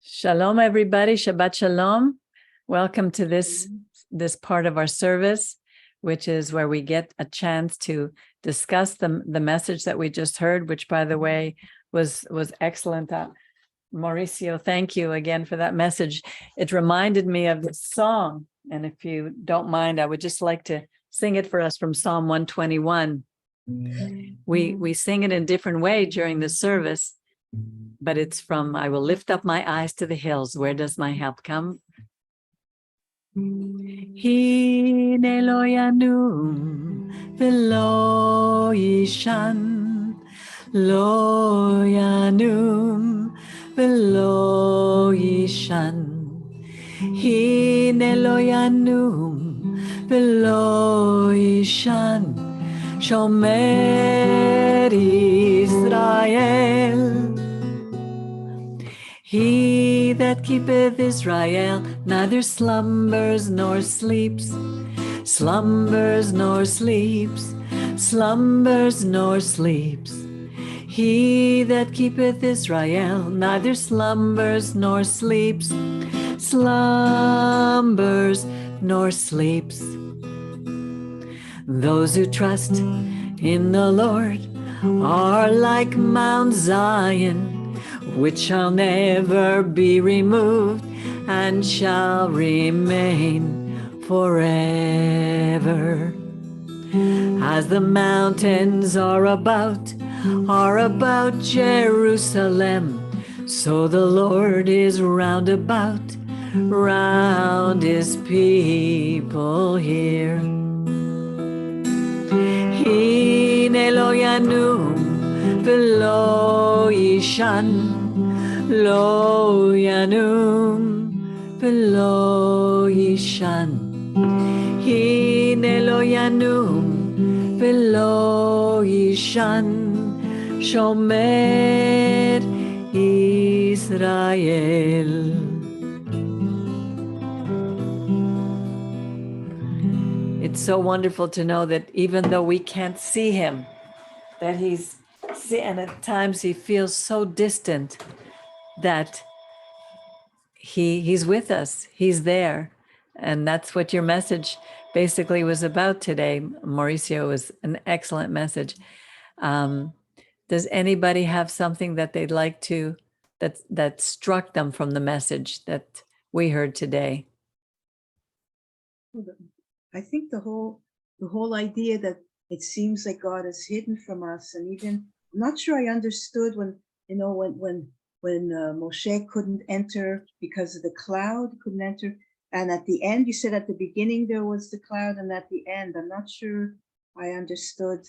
Shalom, everybody. Shabbat shalom. Welcome to this part of our service, which is where we get a chance to discuss the message that we just heard, which, by the way, was excellent. Mauricio, thank you again for that message. It reminded me of this song, and if you don't mind, I would just like to sing it for us from Psalm 121. We sing it in a different way during the service, but it's from, I will lift up my eyes to the hills. Where does my help come? Hine lo yanum velo yishan, lo yanum velo yishan. Hine lo yanum velo yishan, shomer Israel. He that keepeth Israel neither slumbers nor sleeps, slumbers nor sleeps, slumbers nor sleeps. He that keepeth Israel neither slumbers nor sleeps, slumbers nor sleeps. Those who trust in the Lord are like Mount Zion, which shall never be removed and shall remain forever. As the mountains are about Jerusalem, so the Lord is round his people here. Hine lo yanum velo yishan, lo yanum velo yishan. Hine lo yanum velo yishan, shomer Israel. It's so wonderful to know that even though we can't see him, that and at times he feels so distant, that he's with us, he's there. And that's what your message basically was about today, Mauricio. Was an excellent message. Does anybody have something that they'd like to, that struck them from the message that we heard today? I think the whole idea that it seems like God is hidden from us, and even I'm not sure I understood when Moshe couldn't enter because of the cloud, couldn't enter, and at the end you said at the beginning there was the cloud, and at the end I'm not sure I understood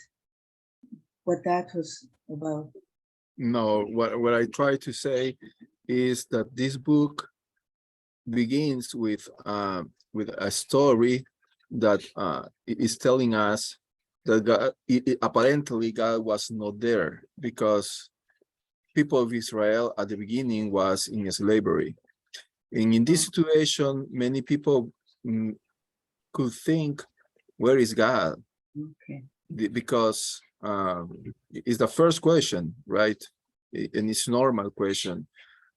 what that was about. No, what I try to say is that this book begins with a story that is telling us that God, apparently God was not there, because people of Israel at the beginning was in slavery. And in this situation, many people could think, where is God? Okay. Because it's the first question, right? And it's a normal question.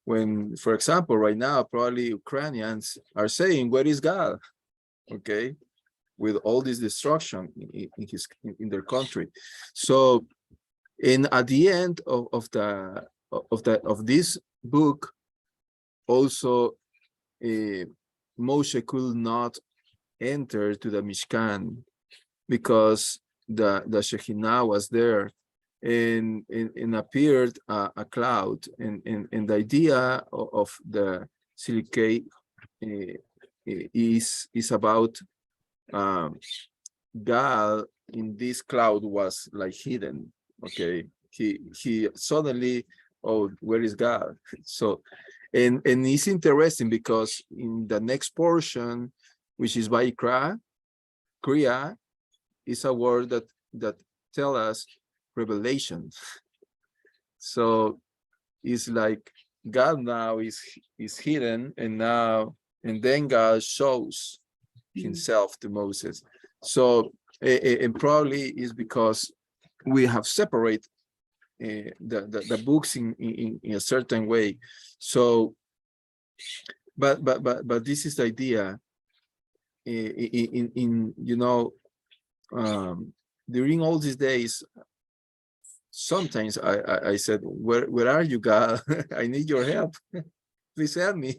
When, for example, right now, probably Ukrainians are saying, where is God? Okay, with all this destruction in their country. So, and at the end of this book, also Moshe could not enter to the Mishkan because the Shekhinah was there, and appeared a cloud, and the idea of the silicate is about God in this cloud was like hidden. Okay, he suddenly, oh, where is God? So, and it's interesting because in the next portion, which is Vayakhel, Kriya, is a word that tell us revelation. So it's like God now is hidden, and then God shows himself to Moses. So and probably is because we have separated the books in a certain way. So but this is the idea. In you know, during all these days, sometimes I said, where are you, God? I need your help. Please help me.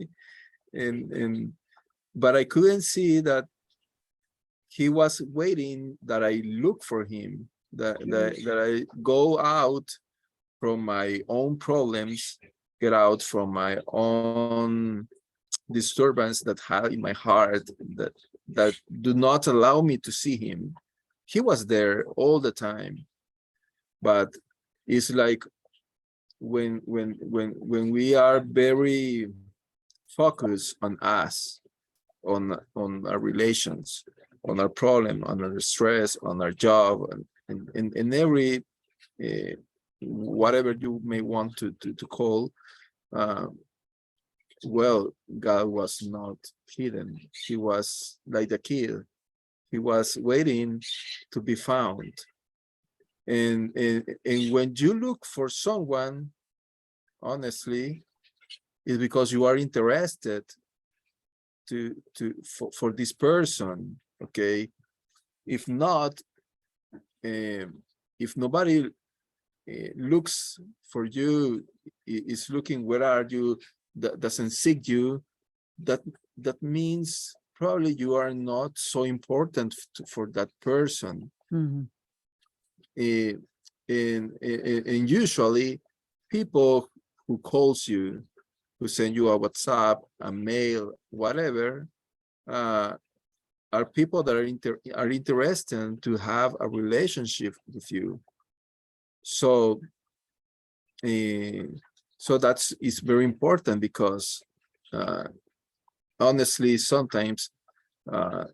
But I couldn't see that he was waiting that I look for him, that I go out from my own problems, get out from my own disturbance that had in my heart that do not allow me to see him. He was there all the time, but it's like when we are very focused on us, on our relations, on our problem, on our stress, on our job, and every whatever you may want to call, well, God was not hidden. He was like a kid. He was waiting to be found. And when you look for someone, honestly, it's because you are interested for this person. Okay, if not, if nobody looks for you, is looking where are you, that doesn't seek you, that means probably you are not so important for that person. Mm-hmm. And usually people who calls you, who send you a WhatsApp, a mail, whatever, are people that are interested to have a relationship with you. So that's is very important, because honestly, sometimes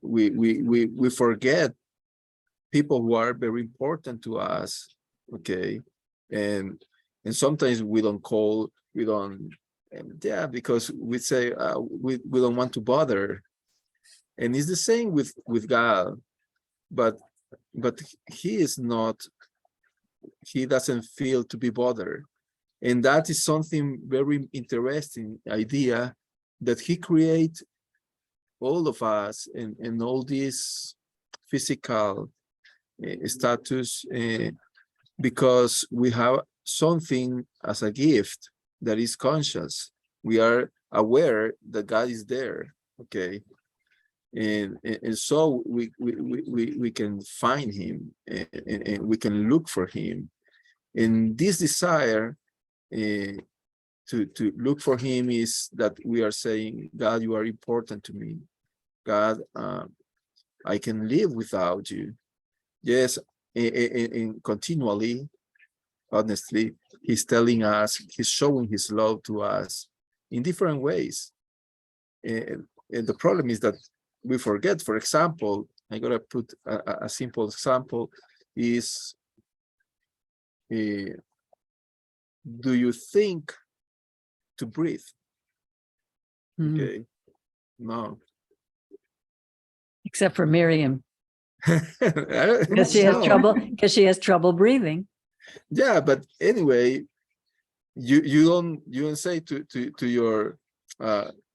we forget people who are very important to us. Okay, and sometimes we don't call, we don't, yeah, because we say we don't want to bother. And it's the same with God, but he is not, he doesn't feel to be bothered. And that is something very interesting idea, that he create all of us and all this physical status, because we have something as a gift that is conscious. We are aware that God is there. Okay, and so we can find him, and we can look for him. And this desire to look for him is that we are saying, God, you are important to me. God, I can live without you. Yes, and continually, honestly, he's telling us, he's showing his love to us in different ways. And the problem is that we forget. For example, I'm gonna put a simple example is, do you think to breathe? Mm-hmm. Okay, no. Except for Miriam, Because because she has trouble breathing. Yeah, but anyway, you don't say to your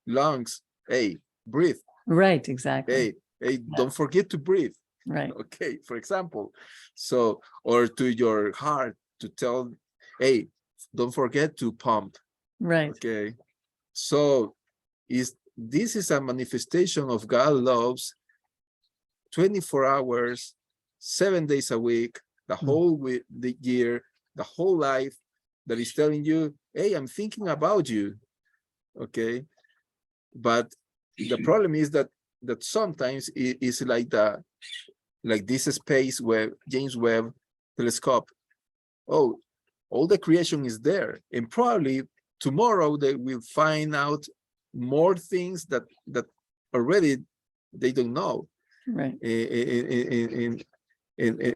lungs, hey, breathe. Right, exactly. Hey, don't forget to breathe. Right. Okay, for example. So, or to your heart to tell, hey, don't forget to pump. Right. Okay. So this is a manifestation of God loves 24 hours, 7 days a week, the whole week, the year, the whole life, that is telling you, hey, I'm thinking about you. Okay. But the problem is that sometimes it is like this space where James Webb telescope. Oh, all the creation is there, and probably tomorrow they will find out more things that already they don't know. Right. And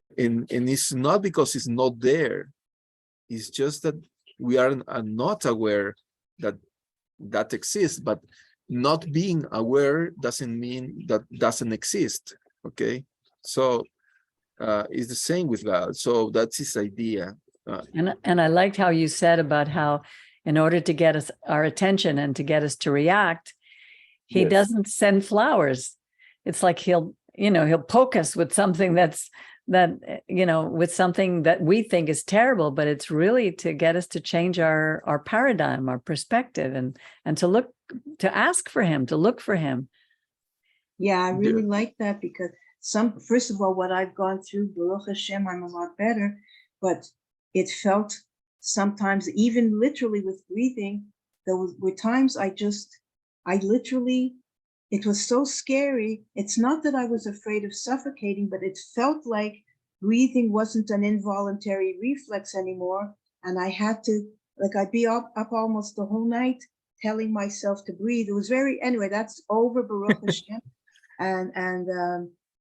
it's not because it's not there. It's just that we are not aware that exists, but not being aware doesn't mean that doesn't exist. Okay, so it's the same with God. So that's his idea. And I liked how you said about how in order to get us our attention and to get us to react, he Yes. doesn't send flowers. It's like he'll poke us with something with something that we think is terrible, but it's really to get us to change our paradigm, our perspective, and to ask for him, to look for him. Yeah, I really like that, because first of all, what I've gone through, Baruch Hashem, I'm a lot better, but it felt sometimes, even literally with breathing, there were times I literally, it was so scary. It's not that I was afraid of suffocating, but it felt like breathing wasn't an involuntary reflex anymore. And I had to, like, I'd be up almost the whole night telling myself to breathe. It was anyway, that's over, Baruch Hashem.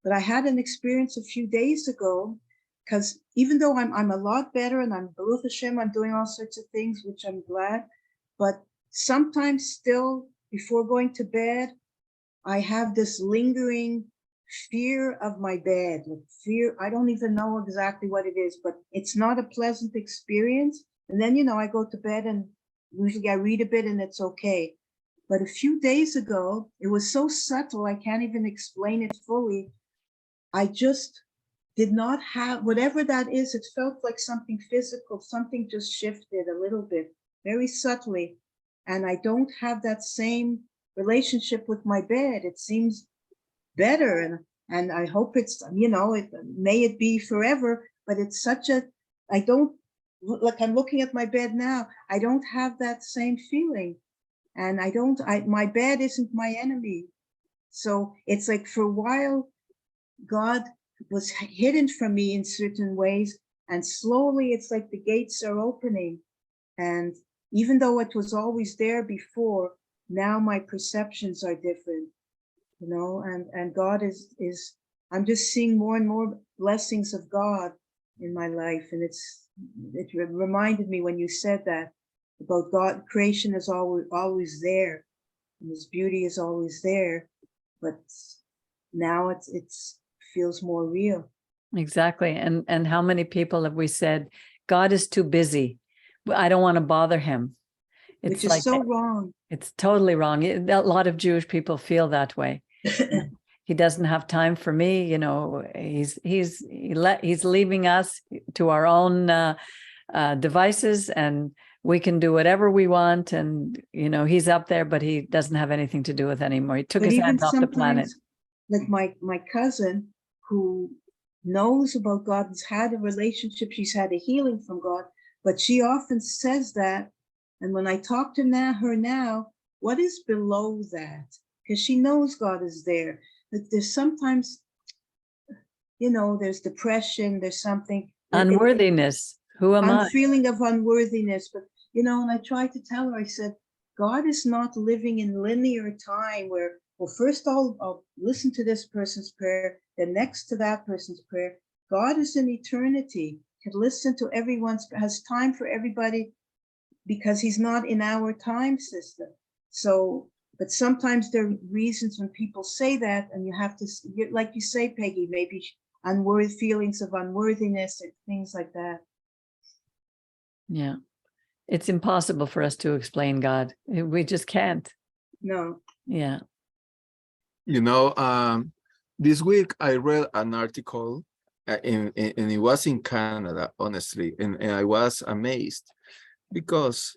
But I had an experience a few days ago, because even though I'm a lot better and I'm Baruch Hashem, I'm doing all sorts of things, which I'm glad, but sometimes still before going to bed, I have this lingering fear of my bed. Like fear, I don't even know exactly what it is, but it's not a pleasant experience. And then, I go to bed and usually I read a bit and it's okay. But a few days ago, it was so subtle, I can't even explain it fully. I just did not have, whatever that is, it felt like something physical, something just shifted a little bit, very subtly. And I don't have that same relationship with my bed. It seems better, and I hope it's, may it be forever, but it's I don't, like, I'm looking at my bed now, I don't have that same feeling. And my bed isn't my enemy. So it's like for a while, God was hidden from me in certain ways, and slowly it's like the gates are opening. And even though it was always there before, now my perceptions are different, and God is, I'm just seeing more and more blessings of God in my life. And it reminded me when you said that about God, creation is always there, and his beauty is always there, but now it's feels more real. Exactly. And how many people have we said, God is too busy, I don't want to bother him? It's Which is so wrong. It's totally wrong. A lot of Jewish people feel that way. He doesn't have time for me. He's leaving us to our own devices, and we can do whatever we want. And he's up there, but he doesn't have anything to do with anymore. He took his hands off the planet. Like my cousin, who knows about God, has had a relationship, she's had a healing from God, but she often says that. And when I talk to her now, what is below that? Because she knows God is there. But there's sometimes, there's depression, there's something. Unworthiness. Who am I? Feeling of unworthiness. But, and I tried to tell her, I said, God is not living in linear time where, well, first I'll listen to this person's prayer, then next to that person's prayer. God is in eternity, can listen to has time for everybody, because he's not in our time system. So, but sometimes there are reasons when people say that, and you have to, like you say, Peggy, maybe feelings of unworthiness and things like that. Yeah. It's impossible for us to explain God. We just can't. No. Yeah. This week I read an article, and it was in Canada, honestly, and I was amazed, because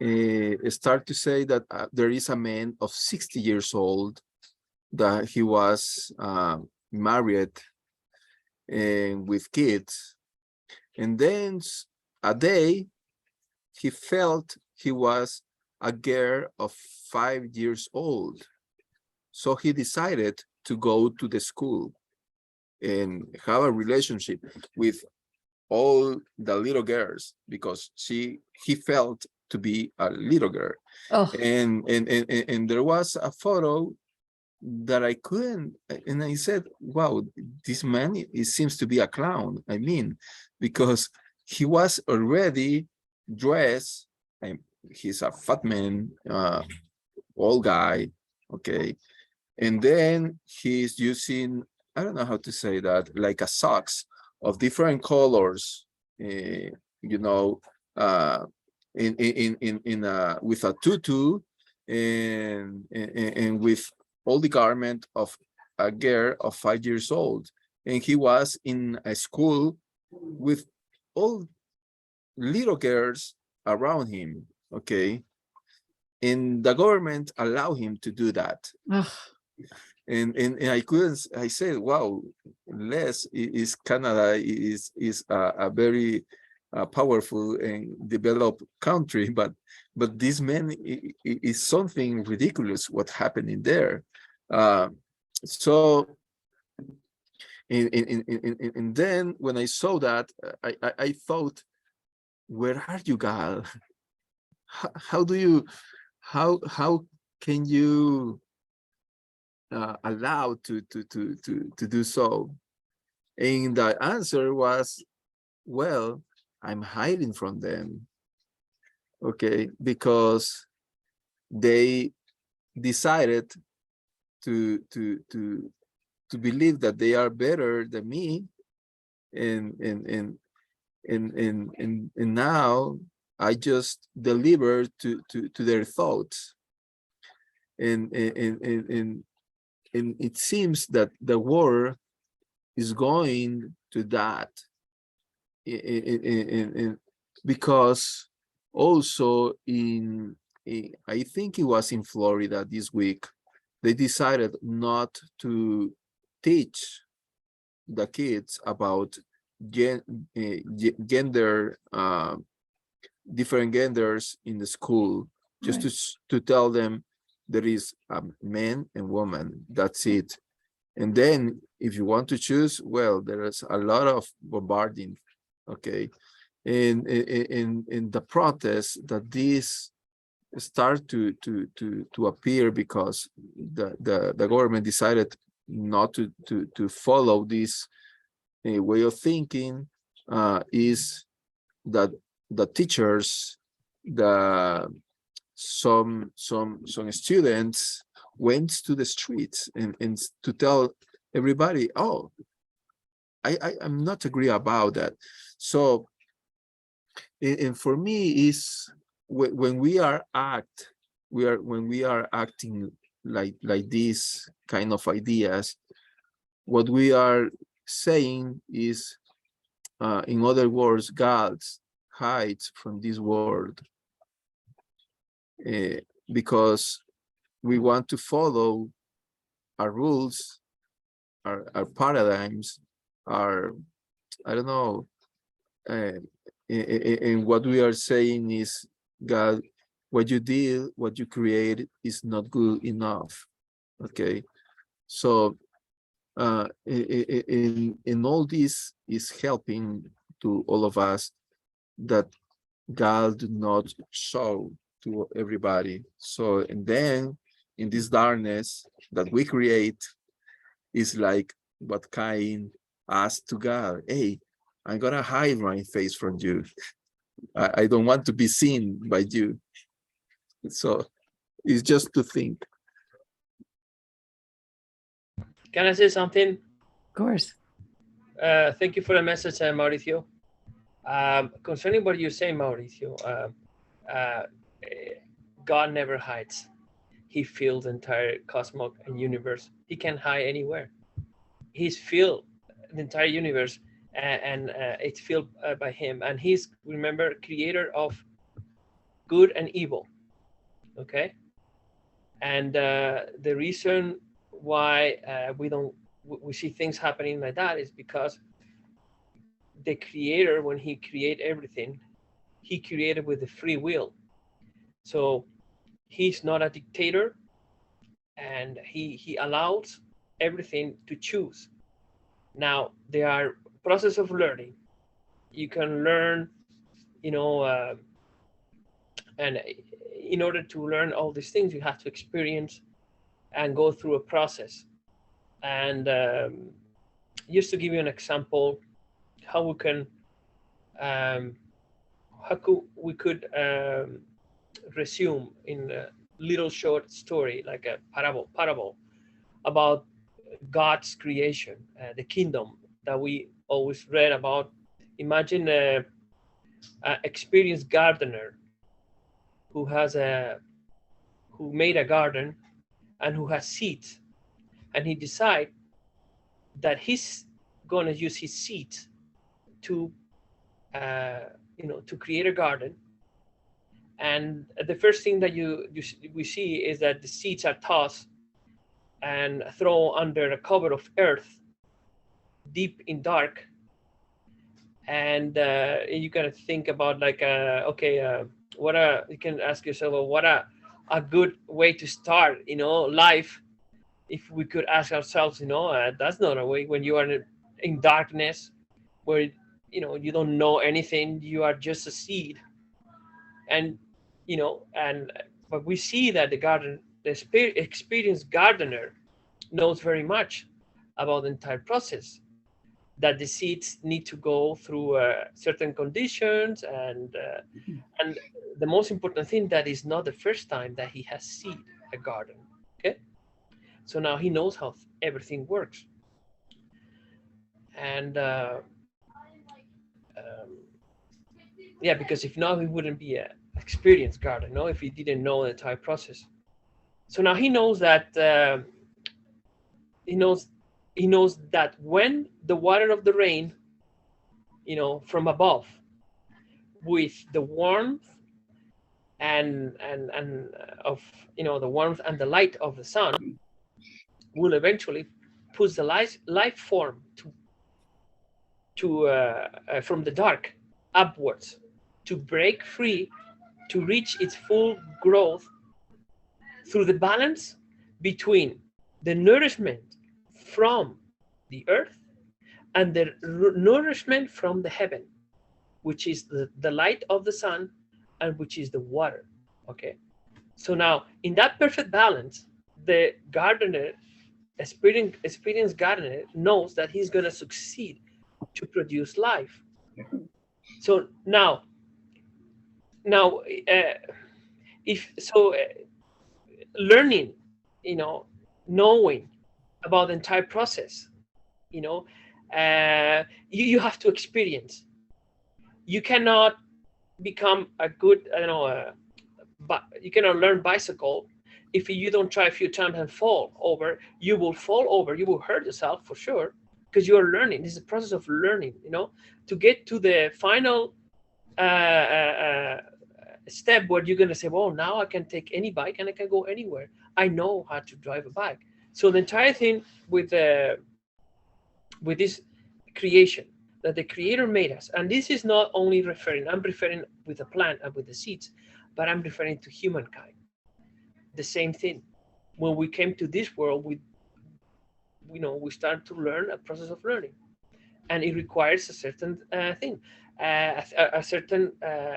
it started to say that there is a man of 60 years old that he was married and with kids, and then a day he felt he was a girl of 5 years old, so he decided to go to the school and have a relationship with all the little girls, because he felt to be a little girl. Oh. And there was a photo that I couldn't, and I said, wow, this man, it seems to be a clown. I mean, because he was already dressed, and he's a fat man, old guy, okay, and then he's using, I don't know how to say that, like a socks of different colors, with a tutu and with all the garment of a girl of 5 years old, and he was in a school with all little girls around him. Okay, and the government allowed him to do that. Ugh. And I said, wow, Les is Canada is a very powerful and developed country, but this man is something ridiculous what happening there. So and then when I saw that, I thought, where are you, Gal? How do you how can you allowed to do so? And the answer was, well, I'm hiding from them, okay, because they decided to believe that they are better than me, and now I just deliver to their thoughts, and it seems that the war is going to that, because also I think it was in Florida this week, they decided not to teach the kids about gender, different genders in the school, just Right. to tell them there is a man and woman, that's it. And then if you want to choose, well, there is a lot of bombarding, okay? And in the protests that these start to appear because the government decided not to follow this way of thinking, is that the teachers, some students went to the streets and to tell everybody, oh, I'm not agree about that. So, and for me is when we are acting like these kind of ideas, what we are saying is, in other words, God hides from this world, because we want to follow our rules, our paradigms, our, I don't know, and what we are saying is, God, what you did, what you created is not good enough. Okay, so in all this is helping to all of us that God do not show to everybody. So, and then in this darkness that we create, is like what Cain asked to God, hey, I'm gonna hide my face from you. I don't want to be seen by you. So it's just to think. Can I say something? Of course. Thank you for the message, Mauricio. Concerning what you're saying, Mauricio, God never hides. He fills the entire cosmos and universe. He can't hide anywhere. He's filled the entire universe, and it's filled by him. And he's, remember, creator of good and evil. Okay. And the reason why we see things happening like that is because the creator, when he created everything, he created with the free will. So he's not a dictator, and he allows everything to choose. Now there are process of learning. You can learn, and in order to learn all these things, you have to experience and go through a process. And just to give you an example, how we can resume in a little short story, like a parable about God's creation, the kingdom that we always read about. Imagine an experienced gardener who made a garden and who has seeds, and he decide that he's going to use his seeds to to create a garden. And the first thing that we see is that the seeds are tossed and thrown under a cover of earth, deep in dark. And you gotta think about like, you can ask yourself, well, what a good way to start, life. If we could ask ourselves, that's not a way when you are in darkness, where you don't know anything, you are just a seed. And but we see that the experienced gardener knows very much about the entire process, that the seeds need to go through certain conditions, and the most important thing, that is not the first time that he has seen a garden. Okay, so now he knows how everything works. And because if not, he wouldn't be an experienced gardener, if he didn't know the entire process. So now he knows that he knows that when the water of the rain, from above, with the warmth and of the warmth and the light of the sun, will eventually push the life form to from the dark upwards, to break free, to reach its full growth through the balance between the nourishment from the earth and the nourishment from the heaven, which is the light of the sun, and which is the water. Okay, so now in that perfect balance, the gardener, experienced gardener, knows that he's going to succeed to produce life. So now learning, knowing about the entire process, you have to experience. You cannot become a good, but you cannot learn bicycle if you don't try a few times and fall over. You will fall over, you will hurt yourself for sure, because you are learning. This is a process of learning, to get to the final step where you're going to say, well, now I can take any bike and I can go anywhere. I know how to drive a bike. So the entire thing with this creation that the Creator made us, and this is not only I'm referring with the plant and with the seeds, but I'm referring to humankind. The same thing. When we came to this world, we start to learn a process of learning, and it requires a certain thing, a certain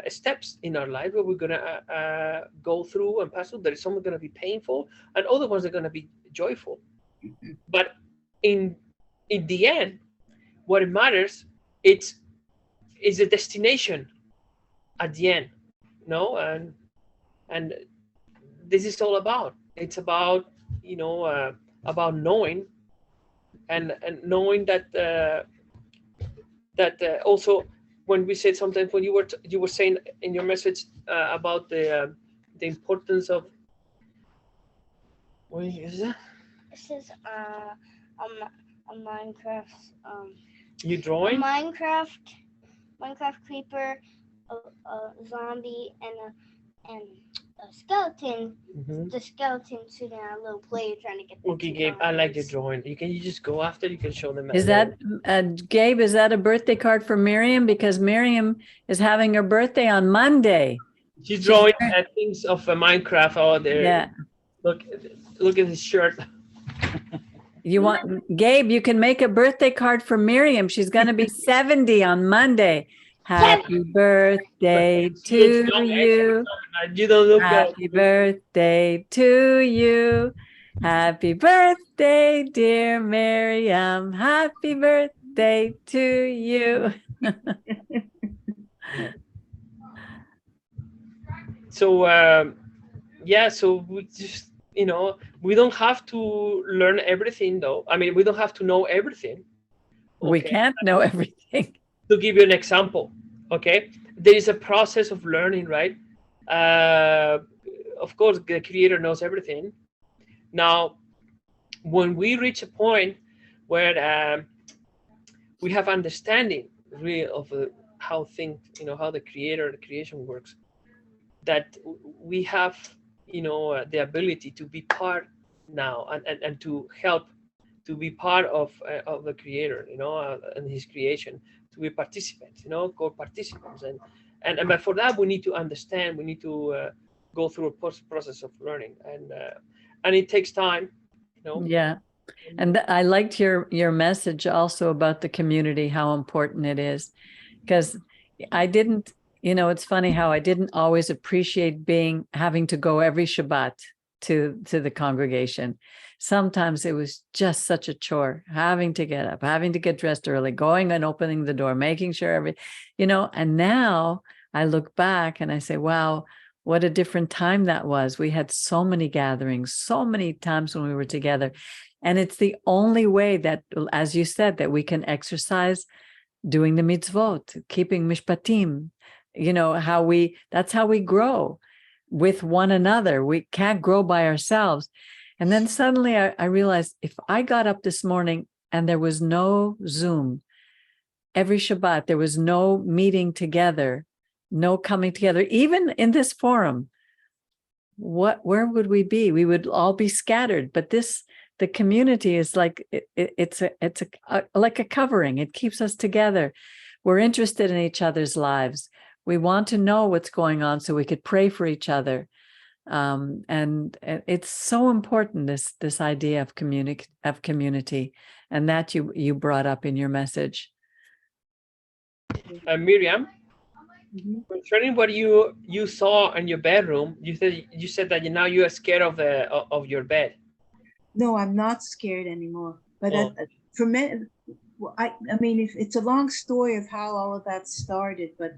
steps in our life where we're gonna go through and pass through. There is some going to be painful, and other ones are going to be joyful. But in the end, what it matters, is the destination at the end, and this is all about. It's about about knowing, and knowing that also, when we said sometimes, when you were saying in your message about the importance of, what is that? This is a Minecraft. You drawing? A Minecraft creeper, a zombie, and a skeleton. Mm-hmm. The skeleton sitting on a little plate trying to get the Okay, Gabe, I like your drawing. You just go after, you can show them. Is that, Gabe, is that a birthday card for Miriam? Because Miriam is having her birthday on Monday. She's drawing things of Minecraft out there. Yeah. Look at his shirt. You want, Gabe, you can make a birthday card for Miriam. She's going to be 70 on Monday. Happy birthday to you. You don't look Happy birthday to you. Happy birthday, dear Miriam. Happy birthday to you. So, so we just, we don't have to learn everything, though. I mean, we don't have to know everything. Okay? We can't know everything. To give you an example, okay? There is a process of learning, right? Of course, the Creator knows everything. Now, when we reach a point where we have understanding really of how things, how the creation works, that we have, the ability to be part now and to help, to be part of the Creator, and His creation, to be participants, co-participants, and but for that we need to understand, we need to go through a process of learning, and it takes time, Yeah. And I liked your message also about the community, how important it is, because I didn't, it's funny how I didn't always appreciate having to go every Shabbat to the congregation. Sometimes it was just such a chore, having to get up, having to get dressed early, going and opening the door, making sure and now I look back and I say, wow, what a different time that was. We had so many gatherings, so many times when we were together. And it's the only way that, as you said, that we can exercise doing the mitzvot, keeping mishpatim, that's how we grow with one another. We can't grow by ourselves. And then suddenly I realized, if I got up this morning and there was no Zoom, every Shabbat, there was no meeting together, no coming together, even in this forum, where would we be? We would all be scattered. But the community is like, it's like a covering. It keeps us together. We're interested in each other's lives. We want to know what's going on so we could pray for each other. And it's so important, this idea of community, and that you brought up in your message. Miriam, concerning what you saw in your bedroom, you said that now you are scared of your bed. No, I'm not scared anymore. But for me, I mean, it's a long story of how all of that started. But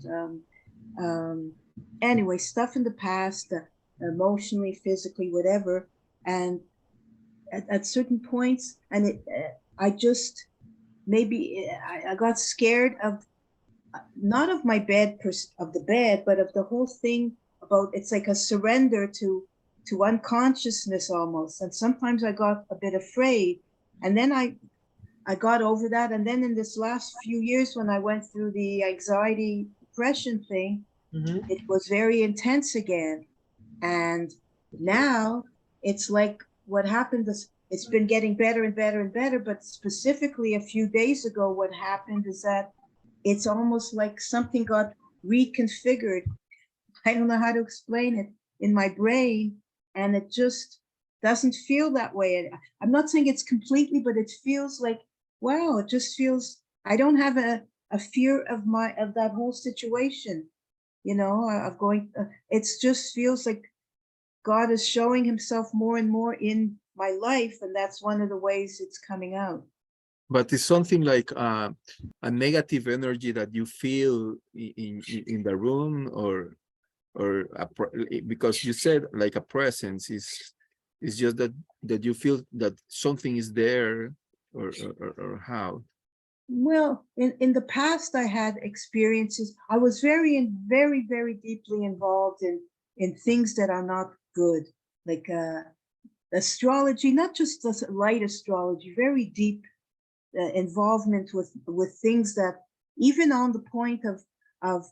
anyway, stuff in the past, emotionally, physically, whatever. And at certain points, and I just I got scared of, not of my bed, of the bed, but of the whole thing about, it's like a surrender to unconsciousness almost. And sometimes I got a bit afraid, and then I got over that. And then in this last few years, when I went through the anxiety depression thing, it was very intense again. And now it's like, what happened is, it's been getting better and better and better. But specifically a few days ago, what happened is that it's almost like something got reconfigured. I don't know how to explain it, in my brain, and it just doesn't feel that way. I'm not saying it's completely, but it feels like, wow, it just feels, I don't have a fear of that whole situation, of going, it just feels like God is showing himself more and more in my life, and that's one of the ways it's coming out. But it's something like a negative energy that you feel in the room, or because you said like a presence, is just that you feel that something is there, or how? Well, in the past, I had experiences. I was very, very deeply involved in things that are not good, like astrology, not just light astrology, very deep involvement with things that, even on the point of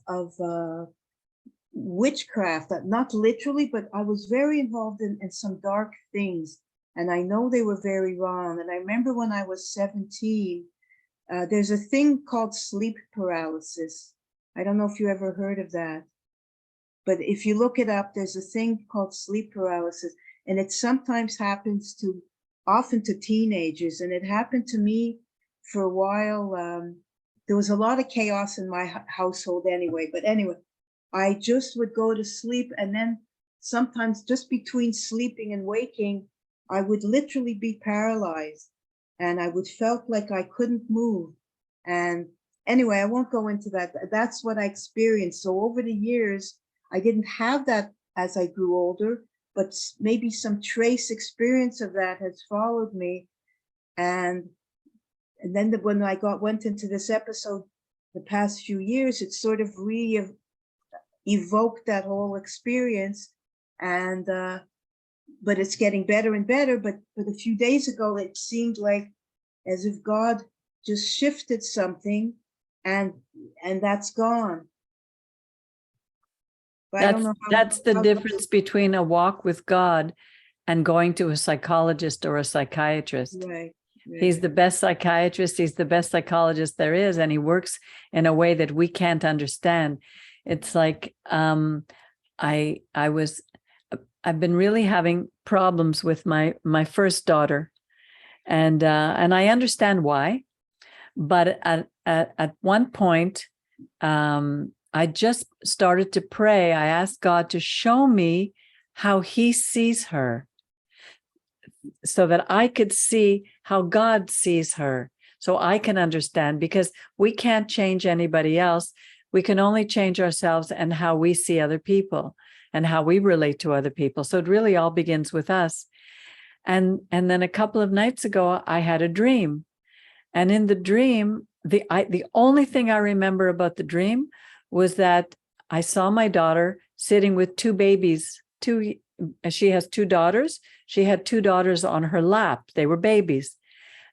witchcraft, not literally, but I was very involved in some dark things, and I know they were very wrong. And I remember when I was 17, there's a thing called sleep paralysis. I don't know if you ever heard of that, but if you look it up, there's a thing called sleep paralysis, and it sometimes happens often to teenagers, and it happened to me for a while. There was a lot of chaos in my household anyway, but anyway, I just would go to sleep, and then sometimes just between sleeping and waking, I would literally be paralyzed, and I would felt like I couldn't move. And anyway, I won't go into that. That's what I experienced. So over the years, I didn't have that as I grew older, but maybe some trace experience of that has followed me. And then when I went into this episode the past few years, it's sort of evoked that whole experience. And but it's getting better and better. But a few days ago, it seemed like as if God just shifted something, and that's gone. But I don't know That's the how difference between a walk with God and going to a psychologist or a psychiatrist. Right. He's the best psychiatrist. He's the best psychologist there is. And he works in a way that we can't understand. It's like, I've been really having problems with my first daughter, and I understand why. But at one point, I just started to pray. I asked God to show me how he sees her, so that I could see how God sees her, so I can understand, because we can't change anybody else. We can only change ourselves and how we see other people and how we relate to other people. So it really all begins with us. And then a couple of nights ago, I had a dream. And in the dream, the only thing I remember about the dream was that I saw my daughter sitting with two babies. She has two daughters. She had two daughters on her lap. They were babies.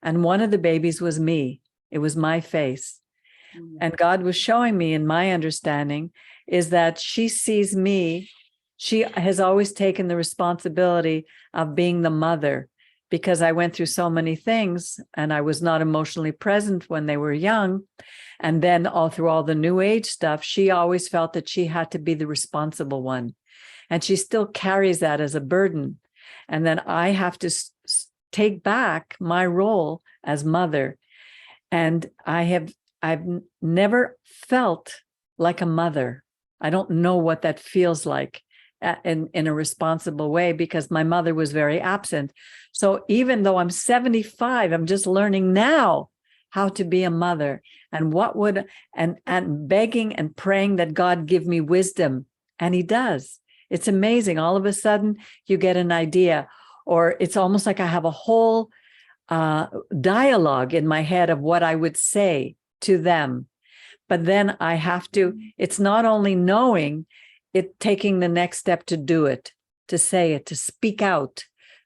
And one of the babies was me. It was my face. And God was showing me, in my understanding, is that she sees me. She has always taken the responsibility of being the mother, because I went through so many things and I was not emotionally present when they were young. And then all through all the new age stuff, she always felt that she had to be the responsible one. And she still carries that as a burden. And then I have to take back my role as mother. And I've never felt like a mother. I don't know what that feels like in a responsible way, because my mother was very absent. So even though I'm 75, I'm just learning now how to be a mother, and and begging and praying that God give me wisdom. And he does. It's amazing. All of a sudden you get an idea, or it's almost like I have a whole dialogue in my head of what I would say to them. But then I have to, it's not only knowing it, taking the next step to do it, to say it, to speak out,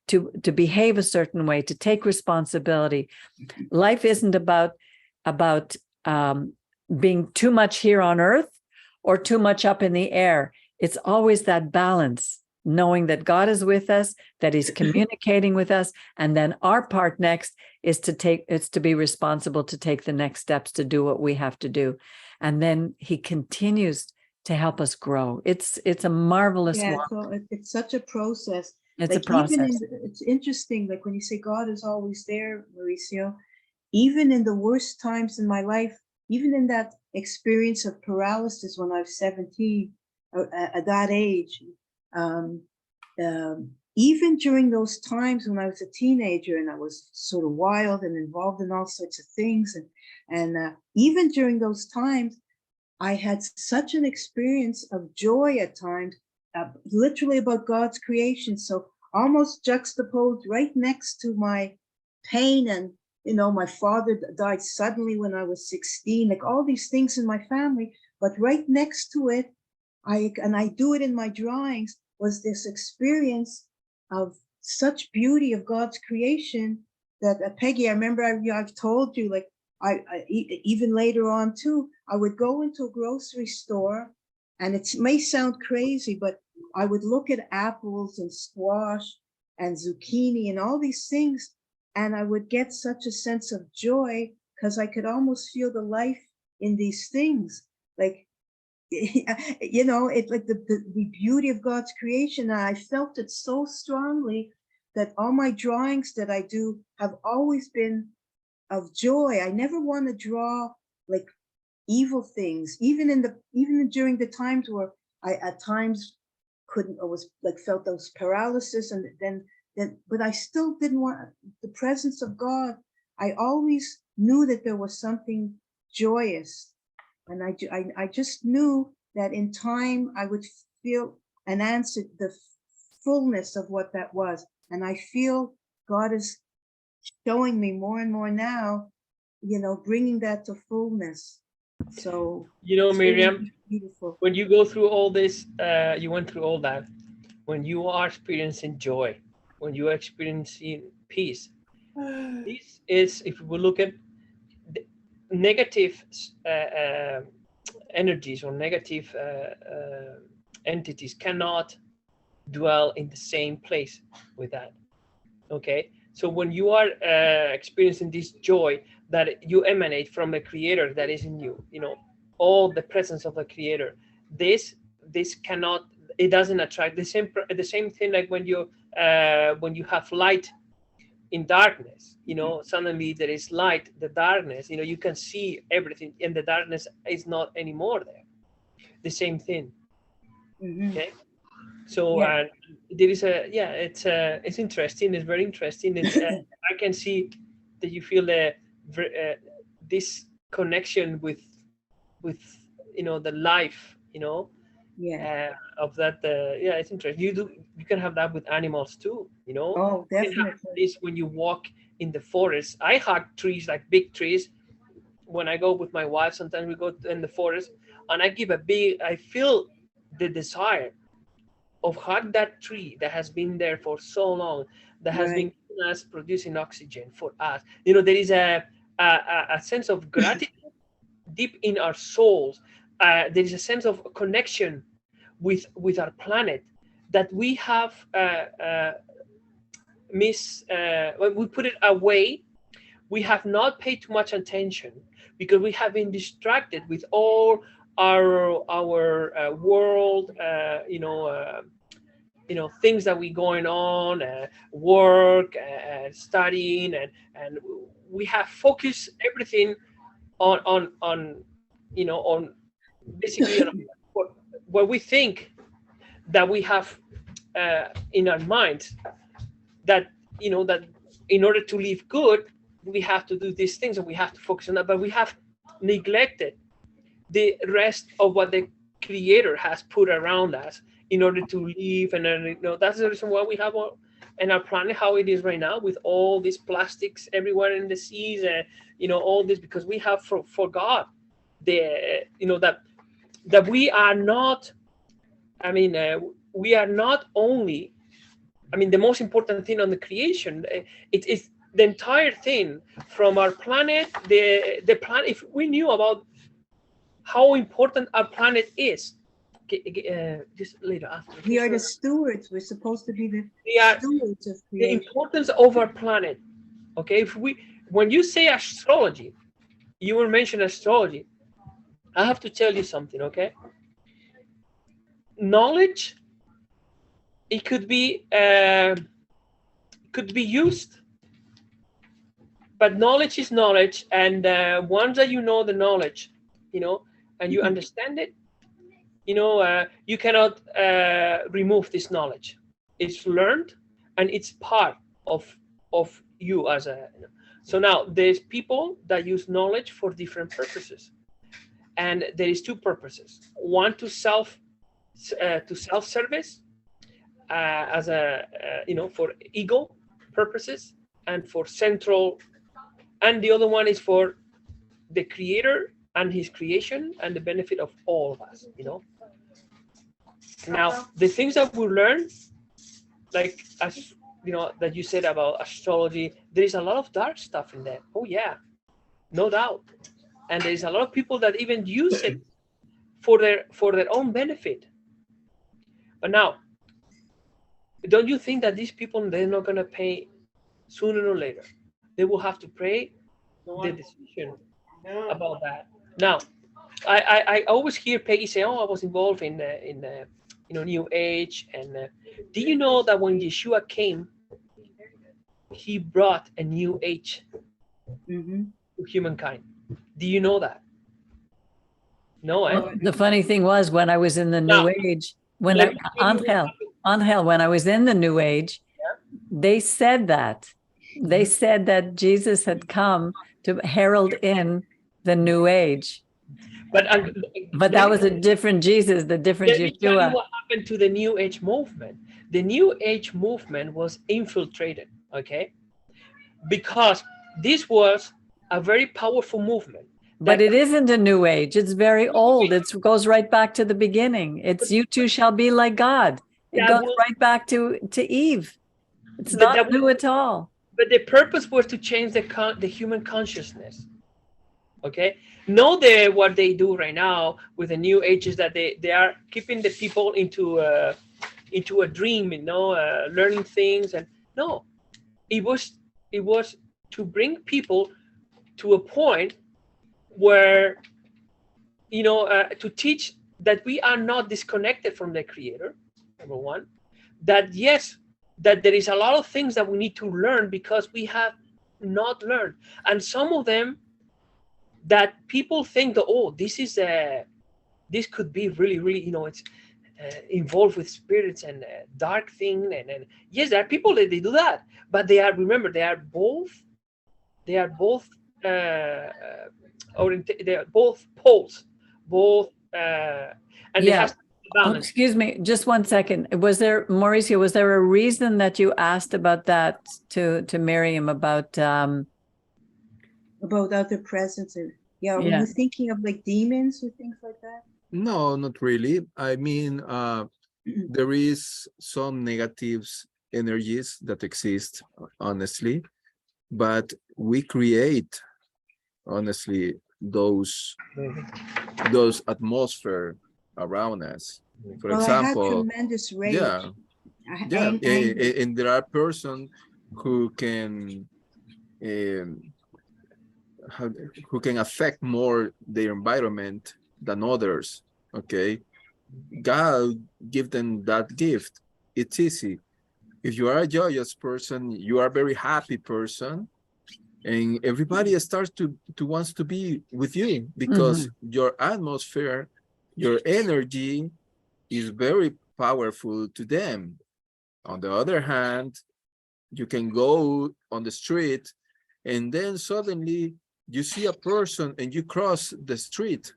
to behave a certain way, to take responsibility. Life isn't about being too much here on earth or too much up in the air. It's always that balance, knowing that God is with us, that he's communicating with us. And then our part next is to be responsible, to take the next steps, to do what we have to do. And then he continues to help us grow. It's a marvelous walk. So it's such a process. It's like a process. It's interesting, like when you say God is always there, Mauricio, even in the worst times in my life, even in that experience of paralysis when I was 17, at that age, even during those times when I was a teenager and I was sort of wild and involved in all sorts of things, and even during those times, I had such an experience of joy at times, literally about God's creation. So almost juxtaposed right next to my pain, and my father died suddenly when I was 16, like all these things in my family, but right next to it, I do it in my drawings, was this experience of such beauty of God's creation that Peggy, I remember I've told you, like I even later on too, I would go into a grocery store, and it may sound crazy, but I would look at apples and squash and zucchini and all these things, and I would get such a sense of joy because I could almost feel the life in these things, like it's like the beauty of God's creation. And I felt it so strongly that all my drawings that I do have always been of joy. I never want to draw like evil things, even during the times where I at times couldn't, or was like felt those paralysis, and then but I still didn't want the presence of God. I always knew that there was something joyous, and I just knew that in time I would feel and answer the fullness of what that was. And I feel God is showing me more and more now, bringing that to fullness. So You know, it's really Miriam, beautiful. when you go through all this, you went through all that, when you are experiencing joy, when you are experiencing peace, this is, if we look at the negative energies or negative entities cannot dwell in the same place with that. Okay, so when you are experiencing this joy that you emanate from the creator that is in you, you know, all the presence of the creator, this cannot, it doesn't attract the same thing like when you have light in darkness, you know, suddenly there is light, the darkness, you know, you can see everything and the darkness is not anymore there. The same thing. Mhm. Okay, so Yeah. there is it's interesting, it's very interesting. It's I can see that you feel this connection with you know, the life, you know, Yeah. of that. Yeah, it's interesting. You can have that with animals too, you know. Oh, You can have definitely. this when you walk in the forest. I hug trees, like big trees. When I go with my wife, sometimes we go in the forest and I feel the desire of hug that tree that has been there for so long, that has been Right. giving us, producing oxygen for us. You know, there is a sense of gratitude deep in our souls. There is a sense of connection with our planet that we have when we put it away, we have not paid too much attention because we have been distracted with all our world, things that we going on, work, studying, and we have focused everything on on basically on what we think that we have in our minds, that that in order to live good we have to do these things and we have to focus on that, but we have neglected the rest of what the creator has put around us in order to live. And that's the reason why we have and our planet how it is right now, with all these plastics everywhere in the seas, all this, because we have forgot the that we are not, we are not only, the most important thing on the creation. It is the entire thing from our planet. The planet, if we knew about how important our planet is, just later after. We are the stewards. We're supposed to be the We are stewards of the creation. importance of our planet. Okay, when you say astrology, you will mention astrology. I have to tell you something. Okay, knowledge, it could be used, but knowledge is knowledge, and once that you know the knowledge, and you understand it, you cannot remove this knowledge. It's learned and it's part of you as a. So now there's people that use knowledge for different purposes, and there is two purposes: one to self-service, as a for ego purposes, and for central, and the other one is for the creator and his creation and the benefit of all of us. Now the things that we learn, like, as that you said about astrology, there is a lot of dark stuff in there. Oh yeah, no doubt. And there is a lot of people that even use it for their own benefit. But now, don't you think that these people, they're not going to pay sooner or later? They will have to pay the decision about that. Now, I always hear Peggy say, "Oh, I was involved in New Age." And do you know that when Yeshua came, he brought a New Age to humankind? Do you know that? No, Well, the funny thing was, when I was in the New Age, Angel, when I was in the New Age, they said that. They said that Jesus had come to herald in the New Age. But that was a different Jesus, the different Let me tell you Yeshua. what happened to the New Age movement. The New Age movement was infiltrated, okay? Because this was a very powerful movement But it isn't a new age. It's very old. It goes right back to the beginning. It's you two shall be like God. It goes right back to Eve. It's not new at all. But the purpose was to change the human consciousness. Okay, know what they do right now with the new age is that they are keeping the people into a dream, learning things. And no, it was to bring people to a point where to teach that we are not disconnected from the Creator, number one. That yes, that there is a lot of things that we need to learn because we have not learned, and some of them that people think that this could be really it's involved with spirits and dark thing, and yes, there are people that they do that, but they are both they are both poles, and it has to be balanced. Excuse me, just 1 second. Mauricio, was there a reason that you asked about that to Miriam about other presence? Were you thinking of like demons or things like that? No, not really. I mean, there is some negative energies that exist, honestly, but we create, honestly, those atmosphere around us. For example, I had tremendous rage. And there are persons who can affect more their environment than others. Okay, God give them that gift. It's easy. If you are a joyous person, you are a very happy person, and everybody starts to wants to be with you because your atmosphere, your energy is very powerful to them. On the other hand, you can go on the street and then suddenly you see a person and you cross the street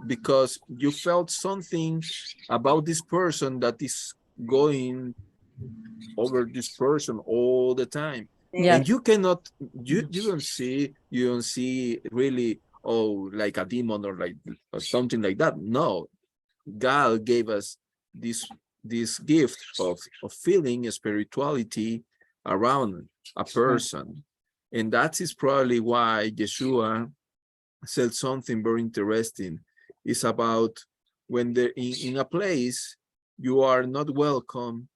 because you felt something about this person that is going over this person all the time. And you cannot, you don't see really, like a demon or something like that. No, God gave us this gift of feeling spirituality around a person. And that is probably why Yeshua said something very interesting. It's about when they're in a place you are not welcome,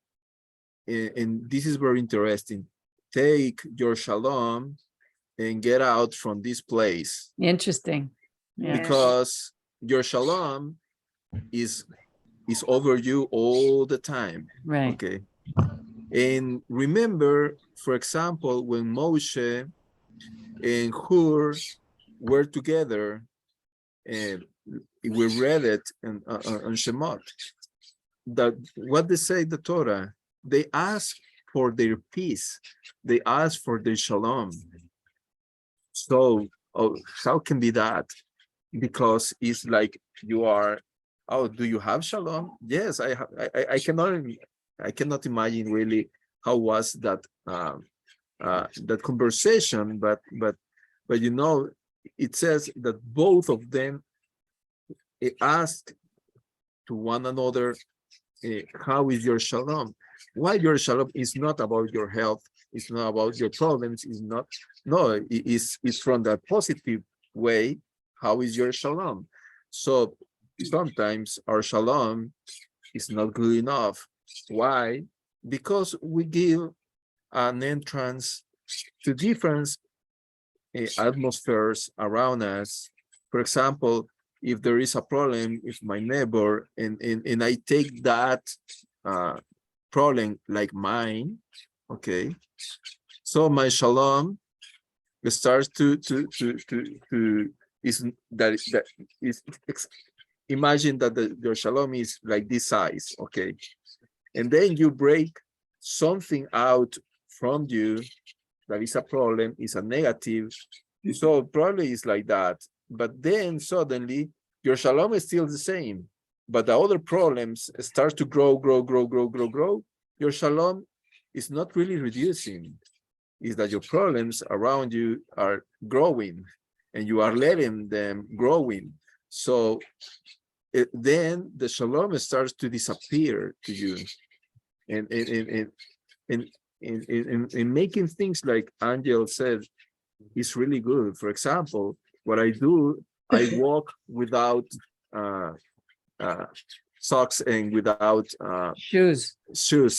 and this is very interesting. Take your shalom and get out from this place. Interesting. Because your shalom is over you all the time. Right. Okay. And remember, for example, when Moshe and Hur were together, and we read it on Shemot, that what they say the Torah, they ask for their peace, they ask for their shalom. So how can be that? Because it's like you are, do you have shalom? Yes, I have. I cannot imagine really how was that that conversation, but it says that both of them asked to one another, how is your shalom? Why your shalom is not about your health, it's not about your problems, it's from the positive way. How is your shalom? So sometimes our shalom is not good enough. Why? Because we give an entrance to different atmospheres around us. For example, if there is a problem with my neighbor and I take that problem like mine, okay, so my shalom starts to imagine that your shalom is like this size, okay, and then you break something out from you that is a problem, is a negative, so probably it's like that. But then suddenly your shalom is still the same, but the other problems start to grow. Your shalom is not really reducing, is that your problems around you are growing. and you are letting them growing. So then the shalom starts to disappear to you, and in making things like Angel said is really good. For example, what I do, I walk without socks and without Shoes. shoes.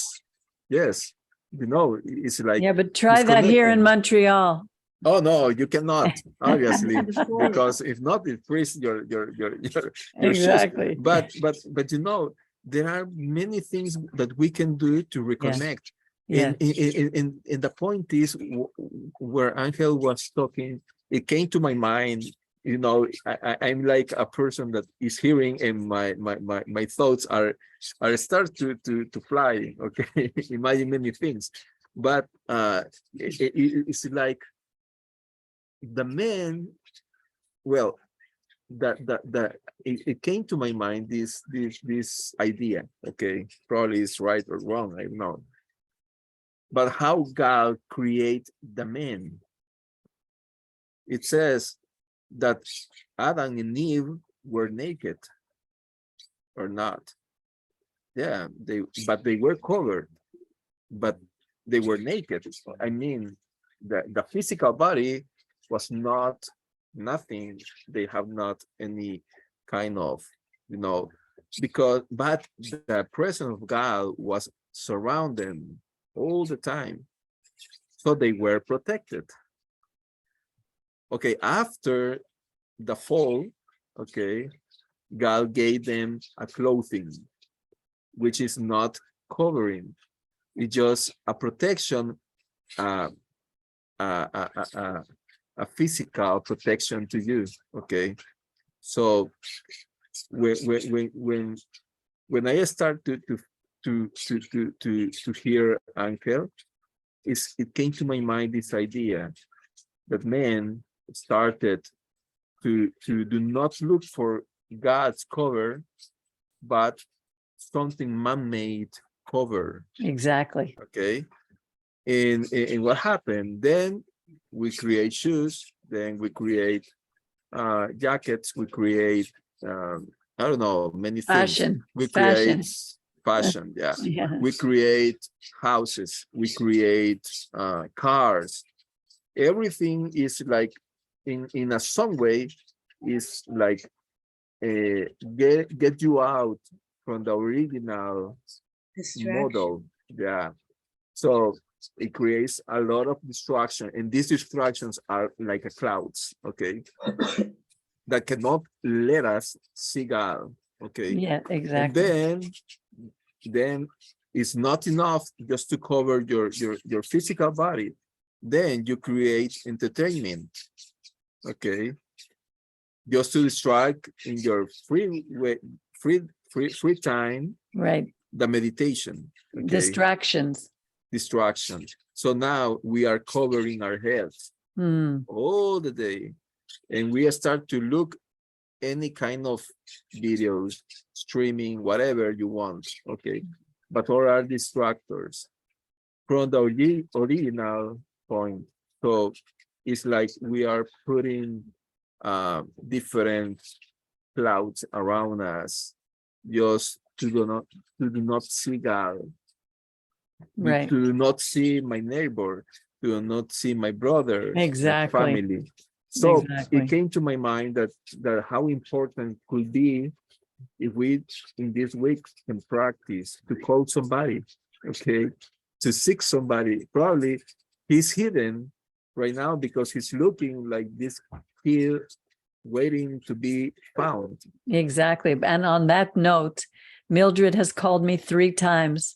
Yes, it's like Yeah, but try that here in disconnecting. Montreal. Oh no, you cannot, obviously, The floor. because if not, it freezes your shoes. Exactly. But there are many things that we can do to reconnect. Yeah. And the point is, where Angel was talking, it came to my mind. I'm like a person that is hearing, and my thoughts are start to fly. Okay, imagine many things, but it's like the man. Well, it came to my mind this idea. Okay, probably it's right or wrong, I don't know. But how God create the man? It says that Adam and Eve were naked, or not? Yeah, but they were covered, but they were naked. I mean, the physical body was not nothing. They have not any kind of, but the presence of God was surround them all the time, so they were protected. Okay, after the fall, okay, God gave them a clothing, which is not covering. It's just a protection, a physical protection to you. Okay, so when I start to hear Angel, it came to my mind this idea that man started to do not look for God's cover, but something man-made cover. Exactly. Okay, and what happened then? We create shoes, then we create jackets, we create I don't know, many things. Fashion. We Fashion. create fashion, yeah. Yeah. We create houses, we create cars. Everything is like in a some way is like get you out from the original model. Yeah, so it creates a lot of distraction, and these distractions are like a clouds, okay, that cannot let us see God. Okay, Yeah, and exactly. then it's not enough just to cover your physical body. Then you create entertainment, okay, just to distract in your free time, Right. the meditation, okay? Distractions. So now we are covering our heads all the day, and we start to look any kind of videos, streaming, whatever you want, okay? But all are distractors from the original point. So it's like we are putting different clouds around us just to do not see God, Right. to not see my neighbor, to not see my brother, Exactly. my family. So Exactly. it came to my mind that how important could be if we in this week can practice to call somebody, okay, to seek somebody. Probably he's hidden right now because he's looking like this here, waiting to be found. Exactly. And on that note, Mildred has called me 3 times,